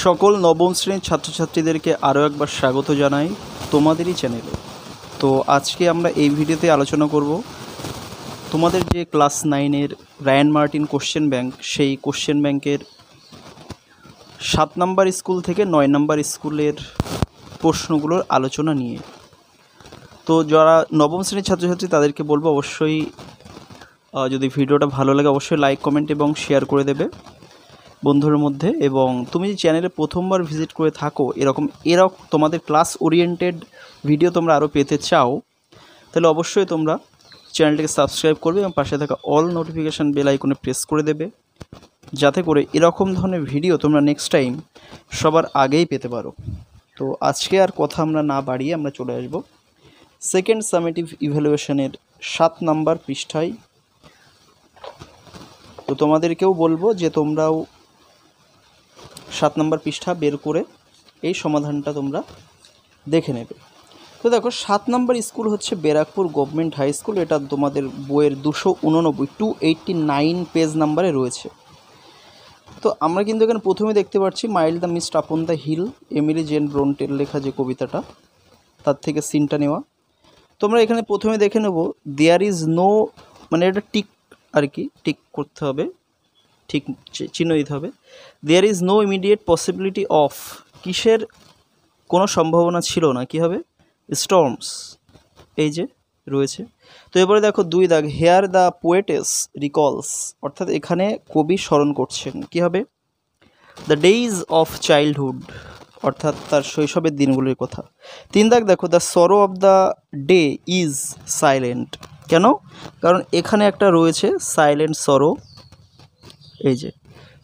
সকল নবম শ্রেণীর ছাত্রছাত্রীদেরকে আরও একবার স্বাগত জানাই তোমাদেরই চ্যানেলে। তো আজকে আমরা এই ভিডিওতে আলোচনা করব তোমাদের যে ক্লাস 9-এর রায়ান মার্টিন কোশ্চেন ব্যাংক, সেই কোশ্চেন ব্যাংকের 7 নম্বর স্কুল থেকে 9 নম্বর স্কুলের প্রশ্নগুলোর আলোচনা নিয়ে। তো যারা নবম শ্রেণীর ছাত্রছাত্রী তাদেরকে বলবো অবশ্যই যদি ভিডিওটা ভালো লাগে অবশ্যই লাইক, কমেন্ট এবং শেয়ার করে দেবে বন্ধুর মধ্যে। এবং তুমি যদি চ্যানেলে প্রথমবার ভিজিট করে থাকো, এরকম তোমাদের ক্লাস ওরিয়েন্টেড ভিডিও তোমরা আরও পেতে চাও, তাহলে অবশ্যই তোমরা চ্যানেলটিকে সাবস্ক্রাইব করবে এবং পাশে থাকা অল নোটিফিকেশান বেল আইকনে প্রেস করে দেবে, যাতে করে এরকম ধরনের ভিডিও তোমরা নেক্সট টাইম সবার আগেই পেতে পারো। তো আজকে আর কথা আমরা না বাড়িয়ে আমরা চলে আসবো সেকেন্ড সামেটিভ ইভ্যালুয়েশনের 7 নম্বর পৃষ্ঠায়। তো তোমাদেরকেও বলবো যে তোমরাও 7 নম্বর পৃষ্ঠা বের করে এই সমাধানটা তোমরা দেখে নেবে। তো দেখো 7 নম্বর স্কুল হচ্ছে ব্যারাকপুর গভর্নমেন্ট হাই স্কুল। এটা তোমাদের বইয়ের 289 পেজ নাম্বারে রয়েছে। তো আমরা কিন্তু এখানে প্রথমে দেখতে পাচ্ছি mild the mist upon the hill, Emily Jane ব্রন্টের লেখা যে কবিতাটা, তার থেকে সিনটা নেওয়া। তোমরা এখানে প্রথমে দেখে নেব দেয়ার ইজ নো, মানে এটা টিক আর কি, টিক করতে হবে, ঠিক চিহ্ন দিতে হবে। There is no immediate possibility of, কিসের কোনো সম্ভাবনা ছিল না, কী হবে, স্টর্মস, এই যে রয়েছে। তো এবারে দেখো 2 দাগ, হেয়ার দ্য পোয়েটেস রিকলস, অর্থাৎ এখানে কবি স্মরণ করছেন, কী হবে, দ্য ডেইজ অফ চাইল্ডহুড, অর্থাৎ তার শৈশবের দিনগুলির কথা। 3 দাগ দেখো, the sorrow of the day is silent, কেন, কারণ এখানে একটা রয়েছে সাইলেন্ট সরো, এই যে।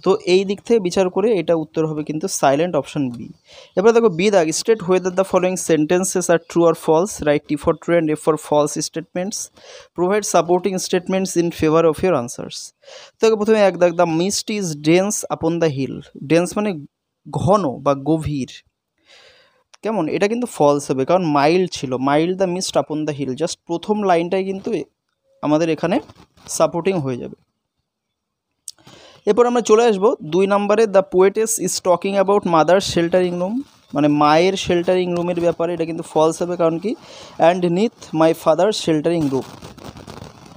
তো এই দিক থেকে বিচার করে এটা উত্তর হবে কিন্তু সাইলেন্ট, অপশন বি। এবার দেখো বি দাগ, state whether the following sentences are true or false, write T for true and F for false statements, provide supporting statements in favour of your answers. তো প্রথমে 1 দাগ, the mist is dense upon the hill, dense মানে ঘন বা গভীর, কেমন, এটা কিন্তু ফলস হবে, কারণ মাইল্ড ছিল, mild the mist upon the hill, just প্রথম লাইনটাই কিন্তু আমাদের এখানে সাপোর্টিং হয়ে যাবে। এরপর আমরা চলে আসবো 2 নম্বরে, the poetess is talking about mother sheltering room, মানে মায়ের শেল্টারিং রুমের ব্যাপারে, এটা কিন্তু ফলস হবে, কারণ কি, and neath my father sheltering room,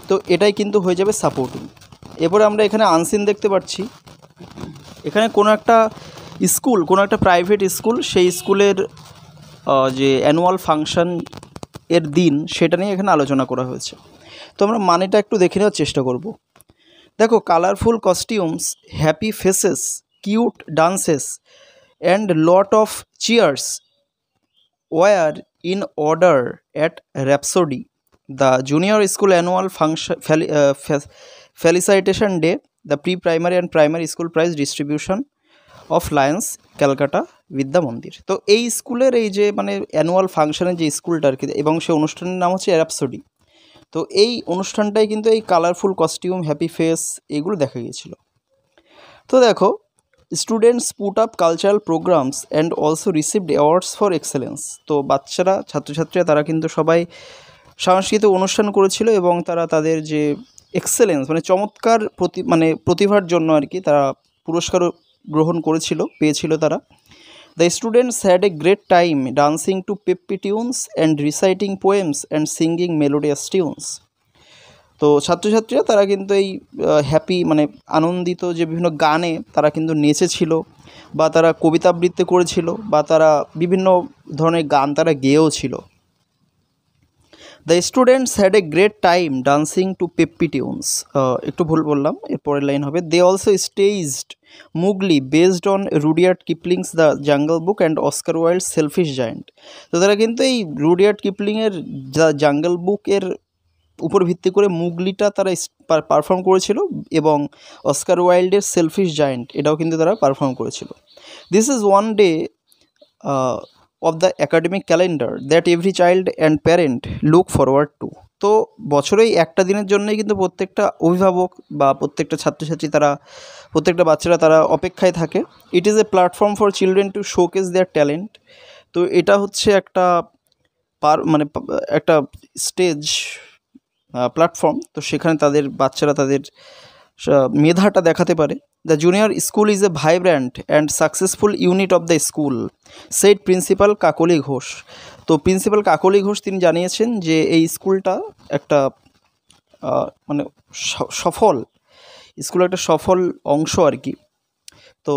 তো এটাই কিন্তু হয়ে যাবে সাপোর্টিং। এরপরে আমরা এখানে আনসিন দেখতে পাচ্ছি, এখানে কোনো একটা স্কুল, কোনো একটা প্রাইভেট স্কুল, সেই স্কুলের যে অ্যানুয়াল ফাংশন এর দিন, সেটা নিয়ে এখানে আলোচনা করা হয়েছে। তো আমরা মানেটা একটু দেখে নেওয়ার চেষ্টা করব। দেখো, colourful costumes, happy faces, cute dances and lot of cheers were in order at Rhapsody, the junior school annual function felicitation day, the pre primary and primary school prize distribution of Lions Calcutta Vidya Mandir. তো এই স্কুলের এই যে মানে annual ফাংশনের যে স্কুলটা আর কি, এবং সেই অনুষ্ঠানের নাম হচ্ছে র্যাপসোডি। তো এই অনুষ্ঠানটাই কিন্তু এই কালারফুল কস্টিউম, হ্যাপি ফেস, এগুলো দেখা গিয়েছিল। তো দেখো, students put up cultural programs and also received awards for excellence, তো বাচ্চারা, ছাত্রছাত্রীরা, তারা কিন্তু সবাই সাংস্কৃতিক অনুষ্ঠান করেছিল এবং তারা তাদের যে এক্সেলেন্স মানে চমৎকার প্রতিভার জন্য আর কি, তারা পুরস্কারও গ্রহণ পেয়েছিল তারা। The students had a great time dancing to peppy tunes and reciting poems and singing melodious tunes. তো ছাত্রছাত্রীরা তারা কিন্তু এই হ্যাপি মানে আনন্দিত যে বিভিন্ন গানে তারা কিন্তু নেচেছিল, বা তারা কবিতা আবৃত্তি করেছিল, বা তারা বিভিন্ন ধরনের গান তারা গেয়েও ছিল। The students had a great time dancing to peppy tunes, একটু ভুল বললাম, এর পরের লাইন হবে, they also staged Mowgli based on Rudyard Kipling's the Jungle Book and Oscar Wilde's Selfish Giant. তো তারা কিন্তু এই রুডিয়ার্ড কিপলিংয়ের দ্য জাঙ্গল বুকের উপর ভিত্তি করে মুগলিটা তারা পারফর্ম করেছিল, এবং অস্কার ওয়াইল্ডের সেলফিশ জায়ান্ট এটাও কিন্তু তারা পারফর্ম করেছিল। This is one day of the academic calendar that every child and parent look forward to. তো বছরেই একটা দিনের জন্যই কিন্তু প্রত্যেকটা অভিভাবক বা প্রত্যেকটা ছাত্রছাত্রী, তারা প্রত্যেকটা বাচ্চারা তারা অপেক্ষায় থাকে। It is a platform for children to showcase their talent. তো এটা হচ্ছে একটা একটা স্টেজ প্ল্যাটফর্ম, তো সেখানে তাদের বাচ্চারা তাদের মেধাটা দেখাতে পারে। The junior school is a vibrant and successful unit of the school, said principal Kakoli Ghosh. তো প্রিন্সিপাল কাকলি ঘোষ তিনি জানিয়েছেন যে এই স্কুলটা একটা মানে সফল স্কুলের একটা সফল অংশ আর কি। তো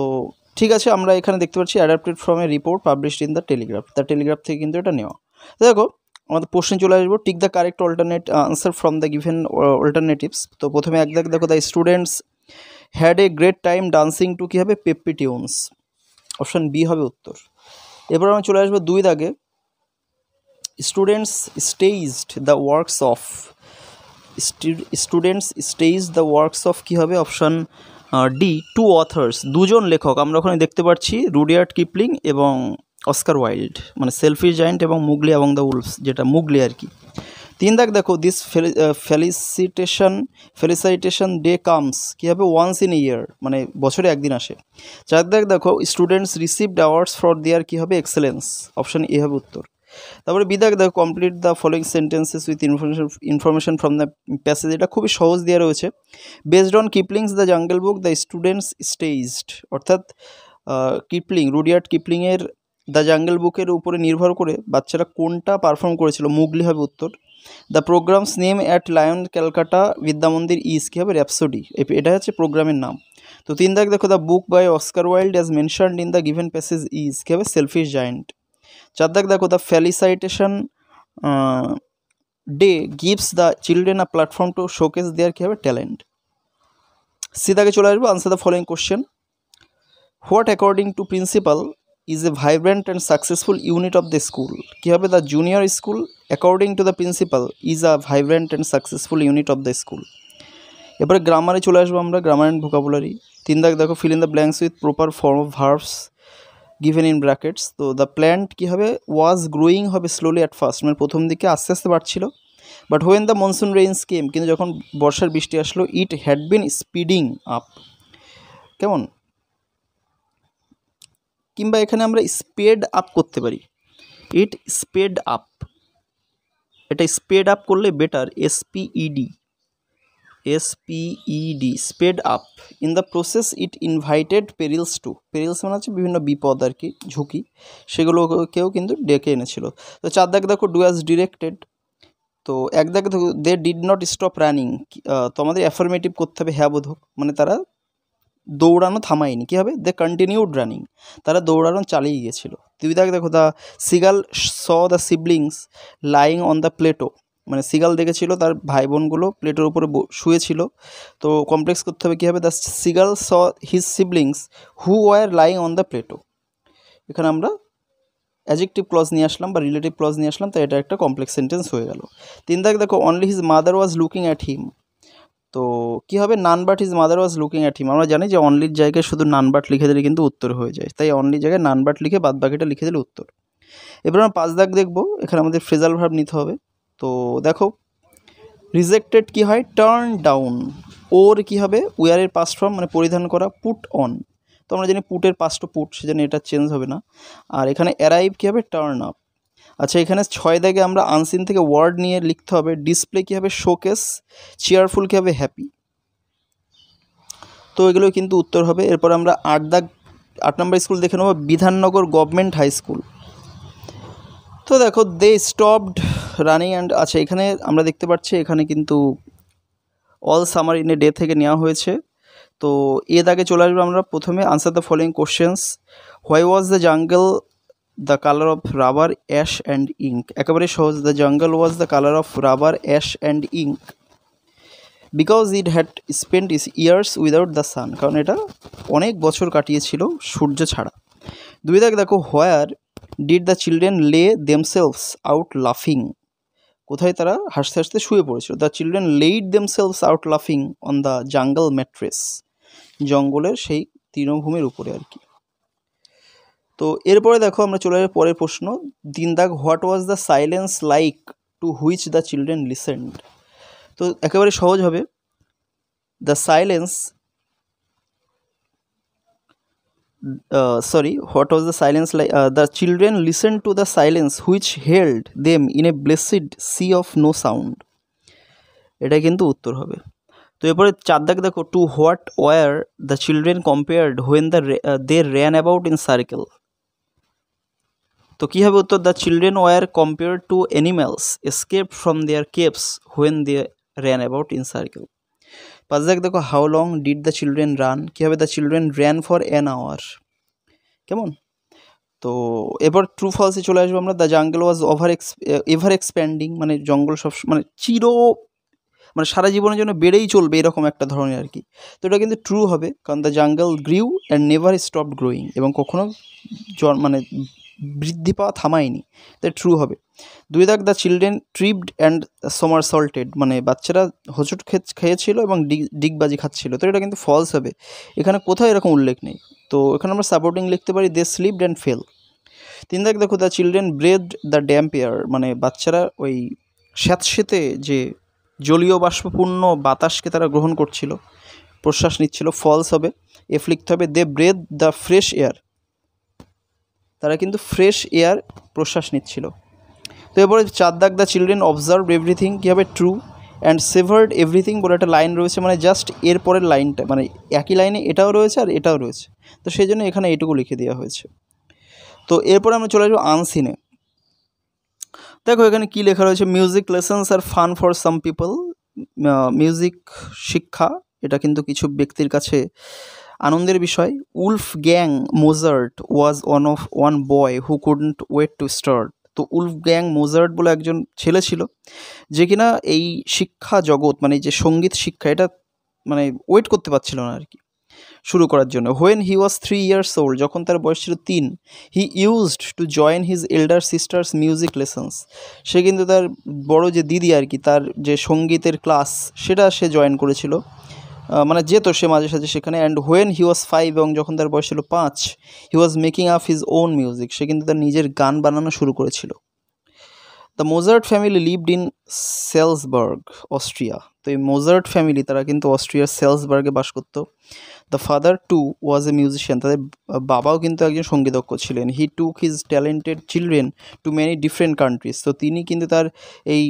ঠিক আছে, আমরা এখানে দেখতে পাচ্ছি adapted from a report published in the Telegraph থেকে কিন্তু এটা নেওয়া। দেখো আমাদের প্রশ্নে চলে আসবো, tick the correct alternate answer from the given alternatives. তো প্রথমে এক দাগ দেখো, the students had a great time dancing to কী হবে, পেপ্পি টিউনস, অপশান বি হবে উত্তর। এরপর আমরা চলে আসবো দুই দাগে, students staged the works of, students stage the works of কী হবে, অপশান ডি টু অথার্স, দুজন লেখক আমরা ওখানে দেখতে পাচ্ছি, রুডিয়ার্ড কিপলিং এবং অস্কার ওয়াইল্ড, মানে সেলফিশ জায়েন্ট এবং মুগলি এবং দ্য উলফস, যেটা মুগলি আর কি। তিন দাগ দেখো, দিস ফেলিসাইটেশন ডে কামস কী হবে, ওয়ান্স ইন এ ইয়ার, মানে বছরে একদিন আসে। চার দাগ দেখো, students received awards for their কী হবে, এক্সেলেন্স, অপশান এ হবে উত্তর। তারপরে বিদাগ দেখো, complete the following sentences with information from the passage, এটা খুবই সহজ দেওয়া রয়েছে। Based on Kipling's the Jungle Book the students staged, অর্থাৎ কিপলিং, রুডিয়ার্ড কিপলিংয়ের দ্য জাঙ্গল বুকের উপরে নির্ভর করে বাচ্চারা কোনটা পারফর্ম করেছিল, মুগলি হবে উত্তর। The programme's name at Lion Calcutta Vidyamandir is কী হবে, র্যাপসোডি, এটা হচ্ছে প্রোগ্রামের নাম। তো তিন দাগ দেখো, the book by Oscar Wilde as mentioned in the given passage is কী হবে, সেলফিশ জায়েন্ট। চার দাগ দেখো, the felicitation day gives the children a platform to showcase their কী হবে, ট্যালেন্ট। সিদাকে চলে আসবো, answer the following question. What according to principal is a vibrant and successful unit of the school, কী হবে, the junior school according to the principal is a vibrant and successful unit of the school. এবারে গ্রামারে চলে আসবো আমরা, grammar and vocabulary. তিন দাগ দেখো, fill in the blanks with proper form of verbs given in brackets. তো the plant কী হবে, ওয়াজ গ্রোয়িং হবে স্লোলি অ্যাট ফার্স্ট, মানে প্রথম দিকে আস্তে আস্তে বাড়ছিল। But when the monsoon rains came, কিন্তু যখন বর্ষার বৃষ্টি আসলো, it had been speeding up, কেমন, কিংবা এখানে আমরা স্পেড আপ করতে পারি, ইট স্পেড আপ, এটা স্পেড আপ করলে better, S P E D, sped up. In the process it invited perils to, perils মানে হচ্ছে বিভিন্ন বিপদ আর কি, ঝুঁকি, সেগুলোকেও কিন্তু ডেকে এনেছিল। তো চার দাগ দেখো, ডু অ্যাজ ডিরেক্টেড। তো এক দাগ দেখো, they did not stop running, তো আমাদের অ্যাফার্মেটিভ করতে হবে, হ্যাঁ বোধক, মানে তারা দৌড়ানো থামায়নি, কী হবে, দে কন্টিনিউড রানিং, তারা দৌড়ানো চালিয়ে গিয়েছিল। দুই দাগ দেখো, the seagull saw the siblings lying on the Plato, মানে সিগাল দেখেছিল তার ভাই বোনগুলো প্লেটোর উপরে শুয়েছিল। তো কমপ্লেক্স করতে হবে, কী হবে, the seagull saw his siblings who were lying on the Plato, এখানে আমরা অ্যাডজেক্টিভ ক্লজ নিয়ে আসলাম বা রিলেটিভ ক্লজ নিয়ে আসলাম, তাই এটা একটা কমপ্লেক্স সেন্টেন্স হয়ে গেল। তিন দাগ দেখো, only his mother was looking at him, তো কী হবে, none but his mother was looking at him, আমরা জানি যে অনলির জায়গায় শুধু নান বাট লিখে দিলে কিন্তু উত্তর হয়ে যায়, তাই অনলির জায়গায় নান বাট লিখে বাদ বাকিটা লিখে দিলে উত্তর। এবার আমরা পাঁচ দাগ দেখব, এখানে আমাদের ফ্রেজাল ভার্ব নিতে হবে। তো দেখো, রিজেক্টেড কী হয়, টার্ন ডাউন, ওর কী হবে, উয়ারের পাস্ট ফর্ম মানে পরিধান করা, পুট অন, তো আমরা জানি পুটের পাস্ট পুট, সেজন্য এটা চেঞ্জ হবে না। আর এখানে অ্যারাইভ কী হবে, টার্ন আপ। আচ্ছা, এখানে ছয় দাগে আমরা আনসিন থেকে ওয়ার্ড নিয়ে লিখতে হবে, ডিসপ্লে কী হবে, শোকেস, চেয়ারফুল কী হবে, হ্যাপি, তো এগুলো কিন্তু উত্তর হবে। এরপর আমরা আট নম্বর স্কুল দেখে নেব, বিধাননগর গভর্নমেন্ট হাই স্কুল। তো দেখো, দে স্টপড রানিং অ্যান্ড, আচ্ছা এখানে আমরা দেখতে পাচ্ছি এখানে কিন্তু all summer in a day থেকে নেওয়া হয়েছে। তো এ দাগে চলে আসবে আমরা, প্রথমে answer the following questions. Why was the jungle the colour of rubber ash and ink, একেবারে সহজ, the jungle was the colour of rubber ash and ink because it had spent is years without the sun, কারণ এটা অনেক বছর কাটিয়েছিল সূর্য ছাড়া। দুই দাগ দেখো, where did the children lay themselves out লাফিং, কোথায় তারা হাসতে হাসতে শুয়ে পড়েছিল, the children laid themselves out লাফিং অন দ্য জাঙ্গল ম্যাট্রেস, জঙ্গলের সেই তৃণভূমির উপরে আর কি। তো এরপরে দেখো আমরা চলে যাই পরের প্রশ্ন, তিন দাগ, what was the silence like to which the children listened, তো একেবারে সহজ হবে, the silence what was the silence like, the children listen to the silence which held them in a blessed sea of no sound, এটা কিন্তু উত্তর হবে। তো এরপরে 4 দাগ দেখো, to what were the children compared when they ran about in circle. তো কী হবে উত্তর, the children were compared two animals escape from their caves when they ran about in circle. 5 দাগ দেখো, how long did the children run, কী হবে, the children ran for an hour. কেমন? তো এবার ট্রু ফলসে চলে আসবো আমরা, the jungle was ever expanding, মানে জঙ্গল সব মানে মানে সারা জীবনের জন্য বেড়েই চলবে এরকম একটা ধরনের আর কি। তো এটা কিন্তু ট্রু হবে, কারণ the jungle গ্রিউ and never stopped growing, এবং কখনো মানে বৃদ্ধি পাওয়া থামায়নি, তাই ট্রু হবে। 2 দাগ, দ্য চিলড্রেন ট্রিপড অ্যান্ড সমারসল্টেড, মানে বাচ্চারা হোঁচট খেয়েছিল এবং ডিগবাজি খাচ্ছিল, তো এটা কিন্তু ফলস হবে, এখানে কোথাও এরকম উল্লেখ নেই। তো এখানে আমরা সাপোর্টিং লিখতে পারি, দে স্লিপড অ্যান্ড ফেল। 3 দাগ দেখো, the children breathed the damp air, মানে বাচ্চারা ওই স্যাঁতসেঁতে যে জলীয় বাষ্পপূর্ণ বাতাসকে তারা গ্রহণ করছিল, প্রশ্বাস নিচ্ছিল, ফলস হবে। এফ লিখতে হবে, দে ব্রেথ দ্য ফ্রেশ এয়ার, তারা কিন্তু ফ্রেশ এয়ার প্রশ্বাস নিচ্ছিল। তো এরপরে 4 দাগ, দ্য চিলড্রেন অবজার্ভ এভরিথিং, কী হবে, ট্রু, অ্যান্ড সেভার্ড এভরিথিং বলে একটা লাইন রয়েছে, মানে জাস্ট এর পরের লাইনটা, মানে একই লাইনে এটাও রয়েছে আর এটাও রয়েছে, তো সেই জন্য এখানে এটুকু লিখে দেওয়া হয়েছে। তো এরপরে আমরা চলে আসবো আনসিনে। দেখো এখানে কি লেখা রয়েছে, music lessons are fun for some people, music শিক্ষা এটা কিন্তু কিছু ব্যক্তির কাছে আনন্দের বিষয়। Wolfgang Mozart was one boy who couldn't wait to start. তো উলফ গ্যাং মোজার্ট বলে একজন ছেলে ছিল যে কিনা এই শিক্ষা জগৎ, মানে যে সঙ্গীত শিক্ষা, এটা মানে ওয়েট করতে পারছিল না আর কি শুরু করার জন্য। When he was 3 years old, যখন তার বয়স ছিল 3, he used to join his elder sisters music lessons, সে কিন্তু তার বড় যে দিদি আর কি, তার যে সঙ্গীতের ক্লাস সেটা সে জয়েন করেছিল, মানে যেত সে মাঝে সাঝে সেখানে। অ্যান্ড হোয়েন হি ওয়াজ 5, এবং যখন তার বয়স ছিল 5, he was making up his own music, সে কিন্তু তার নিজের গান বানানো শুরু করেছিল। The Mozart family lived in Salzburg, Austria. তো এই মোজার্ট ফ্যামিলি তারা কিন্তু অস্ট্রিয়ার সেলসবার্গে বাস করতো। The father too was a musician, তাদের বাবাও কিন্তু একজন সঙ্গীতজ্ঞ ছিলেন। He took his talented children to many different countries, তো তিনি কিন্তু তার এই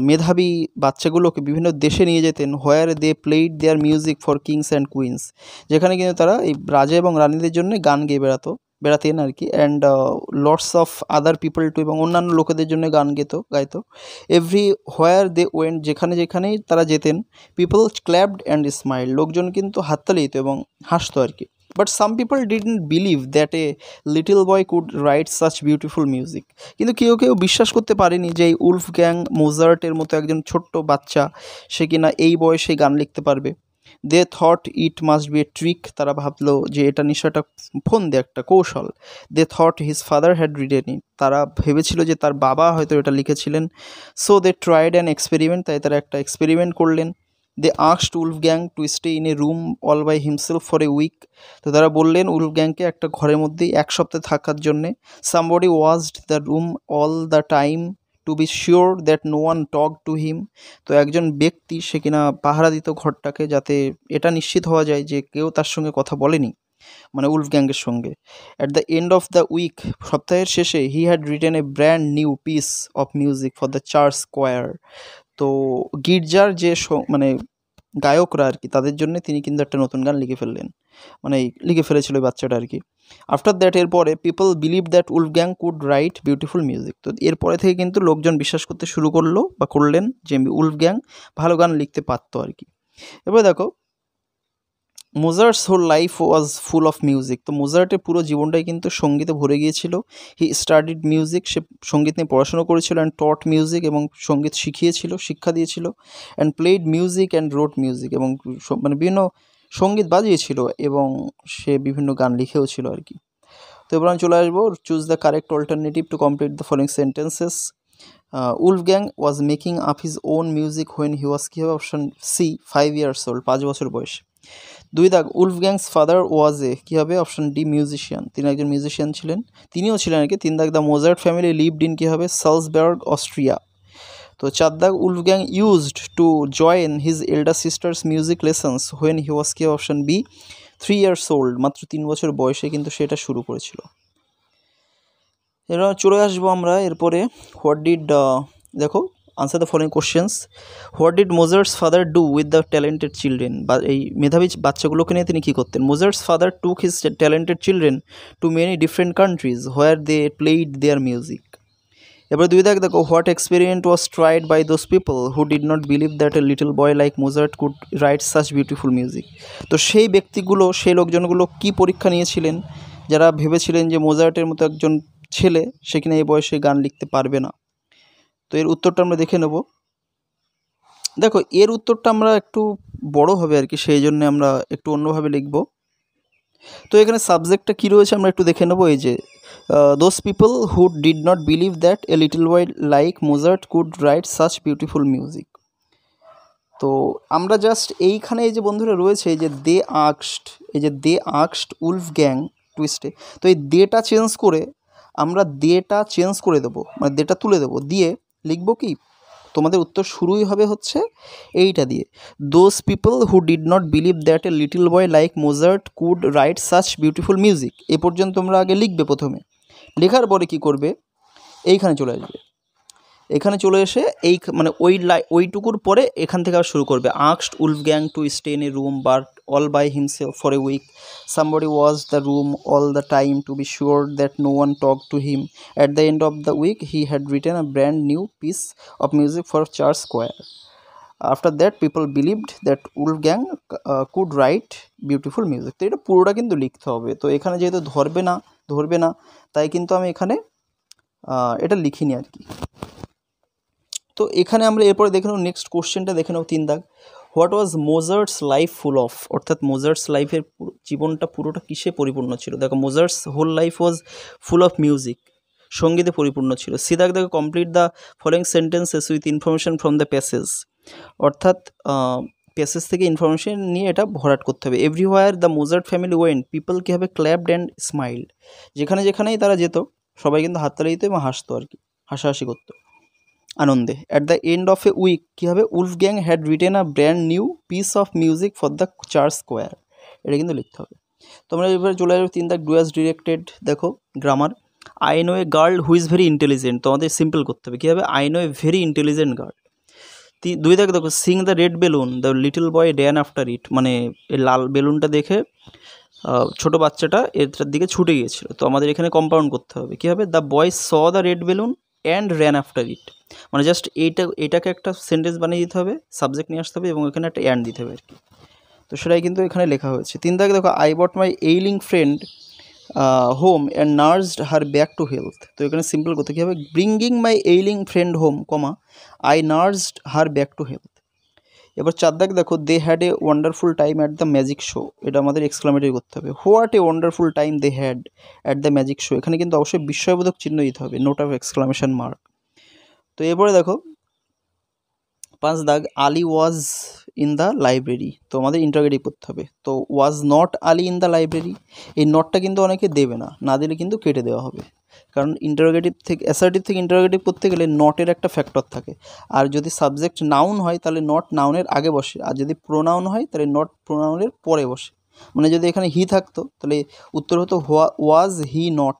মেধাবী বাচ্চাগুলোকে বিভিন্ন দেশে নিয়ে যেতেন। Where they played their music for kings and queens, যেখানে কিন্তু তারা এই রাজা এবং রানীদের জন্য গান গেয়ে বেড়াতেন আর কি। And lots of other people to, এবং অন্যান্য লোকেদের জন্য গান গাইতো। এভরি হোয়ার দে ওয়েন্ট, যেখানেই তারা যেতেন, পিপল ক্ল্যাপড অ্যান্ড স্মাইল, লোকজন কিন্তু হাততালি দিত এবং হাসতো আর কি। But some people didn't believe that a little boy could write such beautiful music, কিন্তু কেউ বিশ্বাস করতে পারেনি যে এই উলফ গ্যাং মোজার্টের মতো একজন ছোট্ট বাচ্চা সে কিনা এই বয়সে গান লিখতে পারবে। They thought it must be a trick, তারা ভাবলো যে এটা নিশ্চয় একটা ফন্দি, একটা কৌশল। They thought his father had written it, তারা ভেবেছিল যে তার বাবা হয়তো এটা লিখেছিলেন। So they tried an experiment, তাই তারা একটা এক্সপেরিমেন্ট করলেন। They asked Wolfgang to stay in a room all by himself for a week, তো তারা বললেন উলফ গ্যাংকে একটা ঘরের মধ্যেই এক সপ্তাহ থাকার জন্যে। Somebody watched the room all the time to be sure that no one talk to him, তো একজন ব্যক্তি সে কিনা পাহারা দিত ঘরটাকে, যাতে এটা নিশ্চিত হওয়া যায় যে কেউ তার সঙ্গে কথা বলেনি, মানে উলফ গ্যাংয়ের সঙ্গে। At the end of the week, সপ্তাহের শেষে, he had written a brand new piece of music for the church square, তো গির্জার যে মানে গায়করা আর কি, তাদের জন্য তিনি কিন্তু একটা নতুন গান লিখে ফেলেছিল ওই বাচ্চাটা আর কি। আফটার দ্যাট, এরপরে, people believe that Wolfgang could write beautiful music, তো এরপরে থেকে কিন্তু লোকজন বিশ্বাস করতে শুরু করলেন যে উলফ গ্যাং ভালো গান লিখতে পারতো আর কি। এবার দেখো, Mozart's whole life was full of music, তো মোজার্টের পুরো জীবনটাই কিন্তু সঙ্গীতে ভরে গিয়েছিল। হি স্টাডিড মিউজিক, সে সঙ্গীত নিয়ে পড়াশোনা করেছিল। অ্যান্ড টট মিউজিক, এবং সঙ্গীত শিক্ষা দিয়েছিল। And played music and wrote music, এবং মানে বিভিন্ন সঙ্গীত বাজিয়েছিল এবং সে বিভিন্ন গান লিখেও ছিল আর কি। তো এবার আমি চলে আসবো, choose the correct alternative to complete the following sentences. Wolfgang was making up his own music when he was, কী হবে, অপশন সি, 5 years old, 5 বছর বয়সে। 2 দাগ, উলফ গ্যাংস ফাদার ওয়াজ এ, কী হবে, অপশন ডি, মিউজিশিয়ান, তিনি একজন musician ছিলেন, তিনিও ছিলেন আর কি। 3 দাগ, the Mozart family lived in, কী হবে, সালসবার্গ, অস্ট্রিয়া। তো 4 দাগ, Wolfgang used to join his elder sisters music lessons when he was, কী হবে, অপশন বি, 3 years old, মাত্র 3 বছর বয়সে কিন্তু সেটা শুরু করেছিল। এবার চলে আসবো আমরা এরপরে, হোয়াট ডিড, দেখো answer the following questions. What did Mozart's father do with the talented children? বা এই মেধাবী বাচ্চাগুলোকে নিয়ে তিনি কী করতেন? Mozart's father took his talented children to many different countries where they played their music. এবার দুই দাগ দেখো, what experiment was tried by those people who did not believe that a little boy like Mozart could write such beautiful music. তো সেই ব্যক্তিগুলো, সেই লোকজনগুলো কী পরীক্ষা নিয়েছিলেন যারা ভেবেছিলেন যে মোজার্টের মতো একজন ছেলে সে কিনা এই বয়সে গান লিখতে পারবে না? তো এর উত্তরটা আমরা দেখে নেব। দেখো এর উত্তরটা আমরা একটু বড় হবে আর কি, সেই জন্য আমরা একটু অন্যভাবে লিখব। তো এখানে সাবজেক্টটা কী রয়েছে আমরা একটু দেখে নেব। এই যে those people who did not believe that a little boy like Mozart could write such beautiful music. তো আমরা জাস্ট এইখানে এই যে বন্ধুরা রয়েছে এই যে দে আক্সড উলফ গ্যাং টুইস্টে, তো এই দেটা চেঞ্জ করে আমরা দেবো, মানে দেটা তুলে দেবো, দিয়ে লিখবো কি, তোমাদের উত্তর শুরুই হবে হচ্ছে এইটা দিয়ে, those people who did not believe that a little boy like Mozart could write such beautiful music. এ পর্যন্ত তোমরা আগে লিখবে। প্রথমে লেখার পরে কি করবে, এইখানে চলে আসবে, এখানে চলে এসে এই মানে ওইটুকুর পরে এখান থেকে আবার শুরু করবে। আক্সড Wolfgang to stay in a room but all by himself for a week, somebody was the room all the time to be sure that no one talk to him, at the end of the week he had written a brand new piece of music for church square, after that people believed that Wolfgang could write beautiful music. তো এটা পুরোটা কিন্তু লিখতে হবে। তো এখানে যেহেতু ধরবে না তাই কিন্তু আমি এখানে এটা লিখিনি আর কি। তো এখানে আমরা এরপরে দেখে নেব নেক্সট কোশ্চেনটা দেখে নেব 3 দাগ। What was Mozart's life full of? অর্থাৎ মোজার্টস লাইফের জীবনটা পুরোটা কিসে পরিপূর্ণ ছিল? দেখো Mozart's whole life was full of music, সঙ্গীতে পরিপূর্ণ ছিল। সি দাগ দেখো, complete the following sentences with information from the passage. অর্থাৎ প্যাসেজ থেকে ইনফরমেশন নিয়ে এটা ভরাট করতে হবে। Everywhere the Mozart family went people কী হবে, ক্ল্যাপড অ্যান্ড স্মাইল্ড। যেখানেই তারা যেত সবাই কিন্তু হাততালি দিত এবং হাসতো আর কি, হাসাহাসি করতো আনন্দে। At the end of a week কী হবে, Wolfgang had written a brand new piece of music for the church square. এটা কিন্তু লিখতে হবে। তোমরা এবারে চলে আসবে 3 দাগ, ডু অ্যাজ ডিরেক্টেড। দেখো grammar, I know a girl who is very intelligent. তোমাদের সিম্পল করতে হবে, কী হবে, I know a very intelligent girl. 2 দাগ দেখো, Singh the red balloon the little boy ran after it. মানে এই লাল বেলুনটা দেখে ছোটো বাচ্চাটা এটার দিকে ছুটে গিয়েছিল। তো আমাদের এখানে কম্পাউন্ড করতে হবে, কী হবে, the boy saw the red balloon and ran after it. মানে জাস্ট এটাকে একটা সেন্টেন্স বানিয়ে দিতে হবে, সাবজেক্ট নিয়ে আসতে হবে এবং এখানে একটা অ্যান্ড দিতে হবে আর কি। তো সেটাই কিন্তু এখানে লেখা হয়েছে। 3 দাগ দেখো, I bought my ailing friend home and nursed her back to health. তো এখানে সিম্পল করতে কী হবে, bringing my ailing friend home, I nursed her back to health. এবার 4 দাগ দেখো, they had a wonderful time at the magic show. এটা আমাদের এক্সক্লামেটরি করতে হবে। What a wonderful time they had at the magic show. এখানে কিন্তু অবশ্যই বিস্ময়বোধক চিহ্ন দিতে হবে, নোট অফ এক্সক্লামেশন মার্ক। তো এরপরে দেখো 5 দাগ, Ali was in the library. তো আমাদের ইন্টারোগেটিভ করতে হবে। তো was not Ali in the library, এই নটটা কিন্তু অনেকে দেবে না দিলে কিন্তু কেটে দেওয়া হবে, কারণ ইন্টারোগেটিভ থেকে অ্যাসার্টিভ থেকে ইন্টারোগেটিভ করতে গেলে নটের একটা ফ্যাক্টর থাকে। আর যদি সাবজেক্ট নাউন হয় তাহলে নট নাউনের আগে বসে, আর যদি প্রোনাউন হয় তাহলে নট প্রোনাউনের পরে বসে। মানে যদি এখানে হি থাকতো তাহলে উত্তর হতো ওয়াজ হি নট,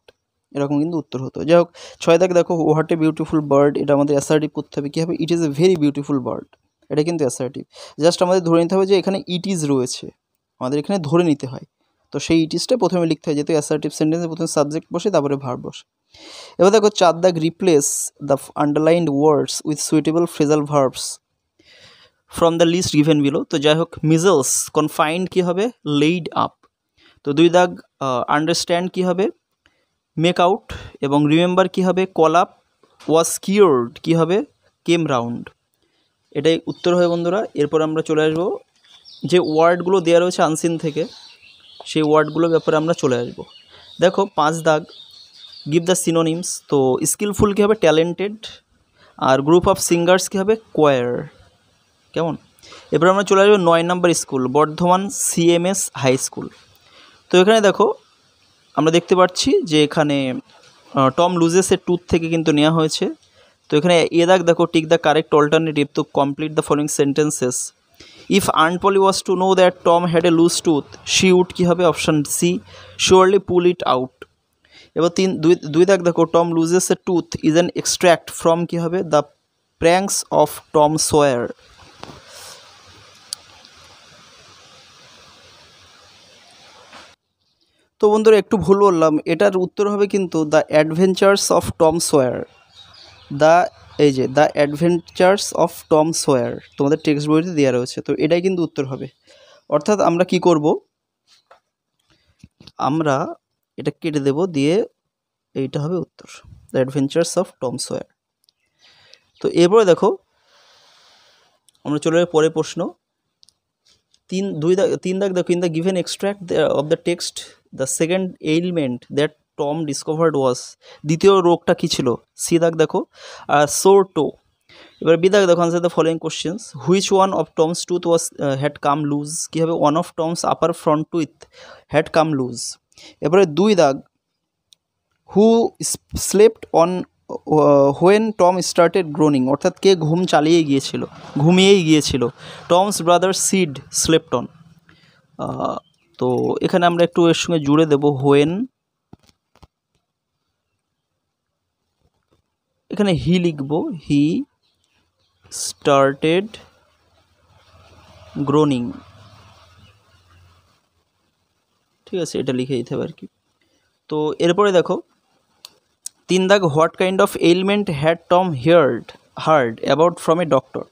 এরকম কিন্তু উত্তর হতো। যাই হোক 6 দাগ দেখো, হোয়াট এ বিউটিফুল বার্ড। এটা আমাদের অ্যাসার্টিভ করতে হবে, কী হবে, ইট is a very beautiful bird. এটা কিন্তু অ্যাসার্টিভ। জাস্ট আমাদের ধরে নিতে হবে যে এখানে ইট ইজ রয়েছে, আমাদের এখানে ধরে নিতে হয়। তো সেই ইট ইজটা প্রথমে লিখতে হয়, যেহেতু অ্যাসার্টিভ সেন্টেন্সে প্রথমে সাবজেক্ট বসে তারপরে ভার্ব বসে। এবার দেখো 4 দাগ, replace the underlined words with suitable phrasal verbs from the list given below. তো যাই হোক, মিজলস কনফাইন্ড কী হবে, লেইড আপ। তো 2 দাগ, আন্ডারস্ট্যান্ড কী হবে, মেক আউট, এবং রিমেম্বার কী হবে, কল আপ, ওয়াজ কিওর্ড কী হবে, কেম রাউন্ড। এটাই উত্তর হয় বন্ধুরা। এরপর আমরা চলে আসবো যে ওয়ার্ডগুলো দেওয়া রয়েছে আনসিন থেকে, সেই ওয়ার্ডগুলোর ব্যাপারে আমরা চলে আসবো। দেখো 5 দাগ, গিভ দ্য সিনোনিমস। তো স্কিলফুল কী হবে, ট্যালেন্টেড, আর গ্রুপ অফ সিঙ্গার্স কী হবে, কোয়ার। কেমন? এরপর আমরা চলে আসবো 9 নম্বর school, Bardhaman CMS high school. তো এখানে দেখো আমরা দেখতে পাচ্ছি যে এখানে টম লুজেসের টুথ থেকে কিন্তু নেওয়া হয়েছে। তো এখানে দাগ দেখো, tick the correct alternative to complete the following sentences. If aunt Polly was to know that Tom had a loose tooth, she would কী হবে, option C, surely pull it out. এবার 2 দাগ দেখো, Tom loses a tooth is an extract from কী হবে, the pranks of Tom Sawyer. তো বন্ধুরা একটু ভুল বললাম, এটার উত্তর হবে কিন্তু the adventures of Tom Sawyer. The adventures of Tom swear তোমাদের টেক্সট বইতে দেওয়া রয়েছে, তো এটাই কিন্তু উত্তর হবে। অর্থাৎ আমরা কি করব, আমরা এটা কেটে দেব, দিয়ে এইটা হবে উত্তর, the adventures of Tom Sawyer. তো এরপরে দেখো আমরা চলে যাই পরের প্রশ্ন। তিন দাগ দেখো, in the given extract of the text the second element that Tom discovered was, দ্বিতীয় রোগটা কী ছিল? সি দাগ দেখো সোর টো। এবার বি দাগ দেখো, answer the following questions. Which one of Tom's tooth was had come loose, কী হবে? One of Tom's upper front tooth had come loose. এবারে দুই দাগ, who slept on when Tom started groaning, অর্থাৎ কে ঘুমিয়েই গিয়েছিল। Tom's brother Sid slept on. তো এখানে আমরা একটু এর সঙ্গে জুড়ে দেব হোয়েন, এখানে হি লিখব, হি স্টার্টেড গ্রোনিং, ঠিক আছে, এটা লিখে দিতে হবে আর কি। তো এরপরে দেখো তিন দাগ, what kind of element had Tom heard about from a doctor.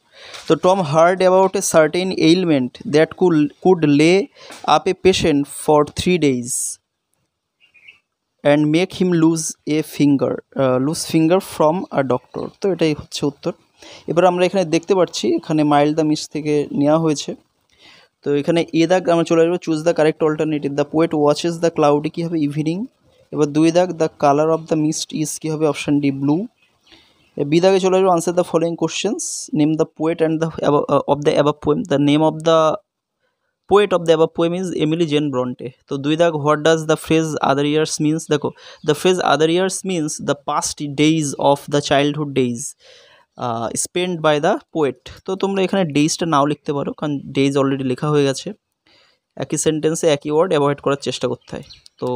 তো Tom heard about a certain element that could lay up a patient for 3 days and make him lose finger from a doctor. তো এটাই হচ্ছে উত্তর। এবার আমরা এখানে দেখতে পাচ্ছি এখানে মাইল্ড দ্য মিস্ট থেকে নেওয়া হয়েছে। তো এখানে এ দাগ আমরা চলে আসবো, choose the correct alternative. The poet watches the cloudy, কী হবে? ইভিনিং। এবার দুই দাগ, the colour of the mist is, কী হবে? Option D, blue. বি দাগে চলে আসবো, answer the following questions. Name the poet and the of the above poem. The name of the poet of the above poem is Emily Jane Bronte. তো দুই দাগ, what does the phrase other years means? দেখো the phrase other years means the past days of the childhood days spend by the poet. তো তোমরা এখানে ডেইজটা নাও লিখতে পারো, কারণ ডেইজ অলরেডি লেখা হয়ে গেছে। একই সেন্টেন্সে একই ওয়ার্ড অ্যাভয়েড করার চেষ্টা করতে হয়। তো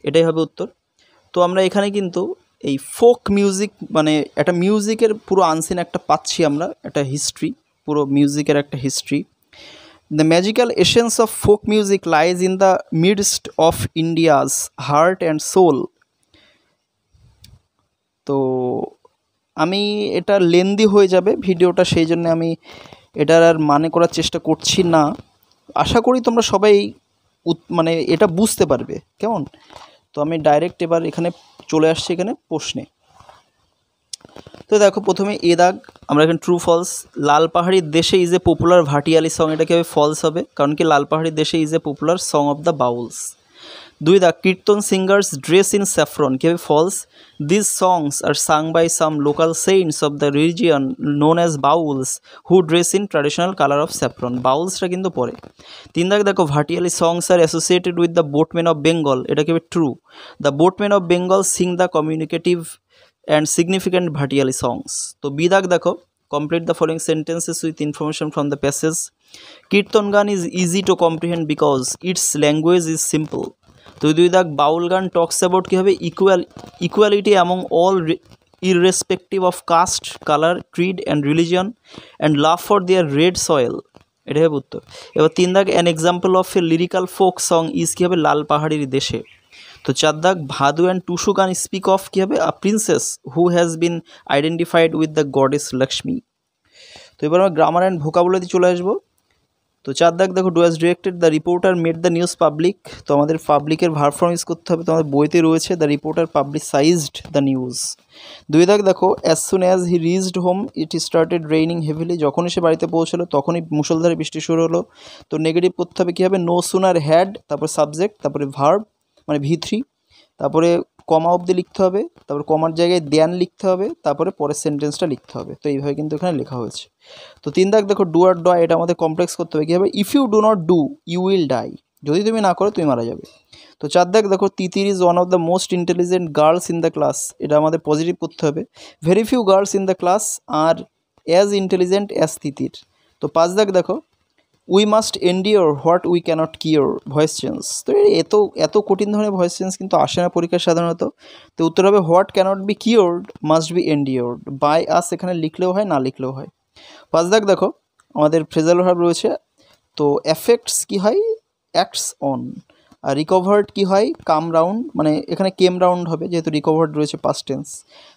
এটাই হবে উত্তর। তো আমরা এখানে কিন্তু এই ফোক মিউজিক, মানে একটা মিউজিকের পুরো আনসিন একটা পাচ্ছি আমরা, একটা হিস্ট্রি, পুরো মিউজিকের একটা history. The magical essence of folk music lies in the midst of India's heart and soul. তো আমি এটা লেন্দি হয়ে যাবে ভিডিওটা, সেই জন্য আমি এটার আর মানে করার চেষ্টা করছি না। আশা করি তোমরা সবাই মানে এটা বুঝতে পারবে, কেমন? তো আমি ডাইরেক্ট এবার এখানে চলে আসছি এখানে প্রশ্নে। তো দেখো প্রথমে এ দাগ, আমরা এখানে ট্রু ফলস। লাল পাহাড়ির দেশে is a popular Bhatiali song, এটা কীভাবে? ফলস হবে, কারণ কি লাল পাহাড়ির দেশে is a popular song of the Bauls. দুই দাগ, kirtan singers dress in saffron, কীভাবে? False. This songs are sung by some local saints of the region known as Bauls who dress in traditional colour of saffron. বাউলসটা কিন্তু পরে। তিন দাগ দেখো, Bhatiali songs are associated with the boatman of Bengal, এটা কীভাবে? True. The boatman of Bengal sing the communicative and significant Bhatiali songs. তো বি দাগ দেখো, complete the following sentences with information from the passage. Kirtan gaan is easy to comprehend because its language is simple. তো দুই দাগ, Baul gaan talks about, কী হবে? Equality among all irrespective of caste, colour, creed and religion and love for their red soil, এটা হবে উত্তর। এবার তিন দাগ, an example of a lyrical folk song is, কী হবে? লাল পাহাড়ির দেশে। তো চার দাগ, ভাদু অ্যান্ড টুসু গান স্পিক অফ, কী হবে? আ princess who has been identified with the goddess Lakshmi. তো এবার আমরা গ্রামার অ্যান্ড ভোকাবুলারিতে চলে আসবো। তো চার দাগ দেখো, do as directed, the reporter made the news public. তো আমাদের পাবলিকের ভার্ব ফর্ম ইউজ করতে হবে, তো আমাদের বইতে রয়েছে দ্য রিপোর্টার পাবলিসাইজড দ্য নিউজ। দুই দাগ দেখো, as soon as he reached home it started raining heavily, যখনই সে বাড়িতে পৌঁছলো তখনই মুষলধারে বৃষ্টি শুরু হলো। তো নেগেটিভ করতে হবে, কী হবে? নো সুনার হ্যাড, তারপরে সাবজেক্ট, তারপরে ভার্ব মানে V3, তারপরে কমা অবধি লিখতে হবে, তারপরে কমার জায়গায় দেন লিখতে হবে, তারপরে পরের সেন্টেন্সটা লিখতে হবে। তো এইভাবে কিন্তু এখানে লেখা হয়েছে। তো তিন দাগ দেখো, ডু আর ডয়, এটা আমাদের কমপ্লেক্স করতে হবে, কী হবে? If you do not do you will die, যদি তুমি না করো তুমি মারা যাবে। তো চার দাগ দেখো, Titir is one of the most intelligent girls in the class, এটা আমাদের পজিটিভ করতে হবে। Very few girls in the class are as intelligent as Titir. তো পাঁচ দাগ দেখো, we must endure what we cannot cure, voice change. তো এত কঠিন ধরনের ভয়েস চেঞ্জ কিন্তু আসে না পরীক্ষায় সাধারণত। তো উত্তর হবে what cannot be cured must be endured, by us এখানে লিখলেও হয় না লিখলেও হয়। 5 দাগ দেখো, আমাদের ফ্রেজাল ভার্ব রয়েছে। তো এফেক্টস কি হয়, অ্যাক্টস অন। আর রিকভার্ড কি হয়, কাম রাউন্ড, মানে এখানে কেম রাউন্ড হবে যেহেতু রিকভার্ড রয়েছে পাস্ট টেন্স।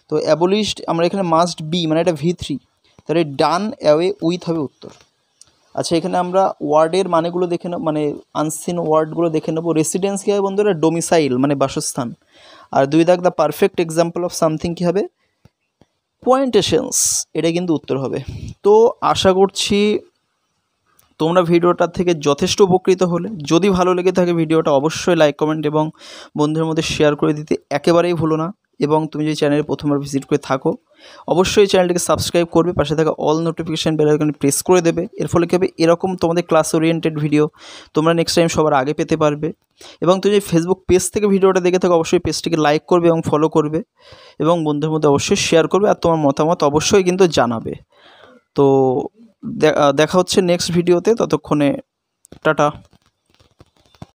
তো অ্যাবলিশড আমরা এখানে মাস্ট বি, মানে এটা V3, তাহলে ডান অ্যাওয়ে উইথ হবে উত্তর। আচ্ছা, এখানে আমরা ওয়ার্ডের মানেগুলো দেখে নেব, মানে আনসিন ওয়ার্ডগুলো দেখে নেব। রেসিডেন্স কী হবে বন্ধুরা, ডোমিসাইল মানে বাসস্থান। আর 2 দাগ the perfect example of something কী হবে, পয়েন্টেশনস, এটা কিন্তু উত্তর হবে। তো আশা করছি তোমরা ভিডিওটা থেকে যথেষ্ট উপকৃত হলে। যদি ভালো লেগে থাকে ভিডিওটা অবশ্যই লাইক কমেন্ট এবং বন্ধুদের মধ্যে শেয়ার করে দিতে একেবারেই ভুলো না। এবং তুমি যদি চ্যানেলে প্রথমবার ভিজিট করে থাকো অবশ্যই চ্যানেলটিকে সাবস্ক্রাইব করবে, পাশে থাকা অল নোটিফিকেশান বেল আইকনে প্রেস করে দেবে। এর ফলে কী হবে, এরকম তোমাদের ক্লাস ওরিয়েন্টেড ভিডিও তোমরা নেক্সট টাইম সবার আগে পেতে পারবে। এবং তুমি যদি ফেসবুক পেজ থেকে ভিডিওটা দেখে থাকো অবশ্যই পেজটিকে লাইক করবে এবং ফলো করবে এবং বন্ধুদের মধ্যে অবশ্যই শেয়ার করবে, আর তোমার মতামত অবশ্যই কিন্তু জানাবে। তো দেখা হচ্ছে নেক্সট ভিডিওতে, ততক্ষণে টাটা।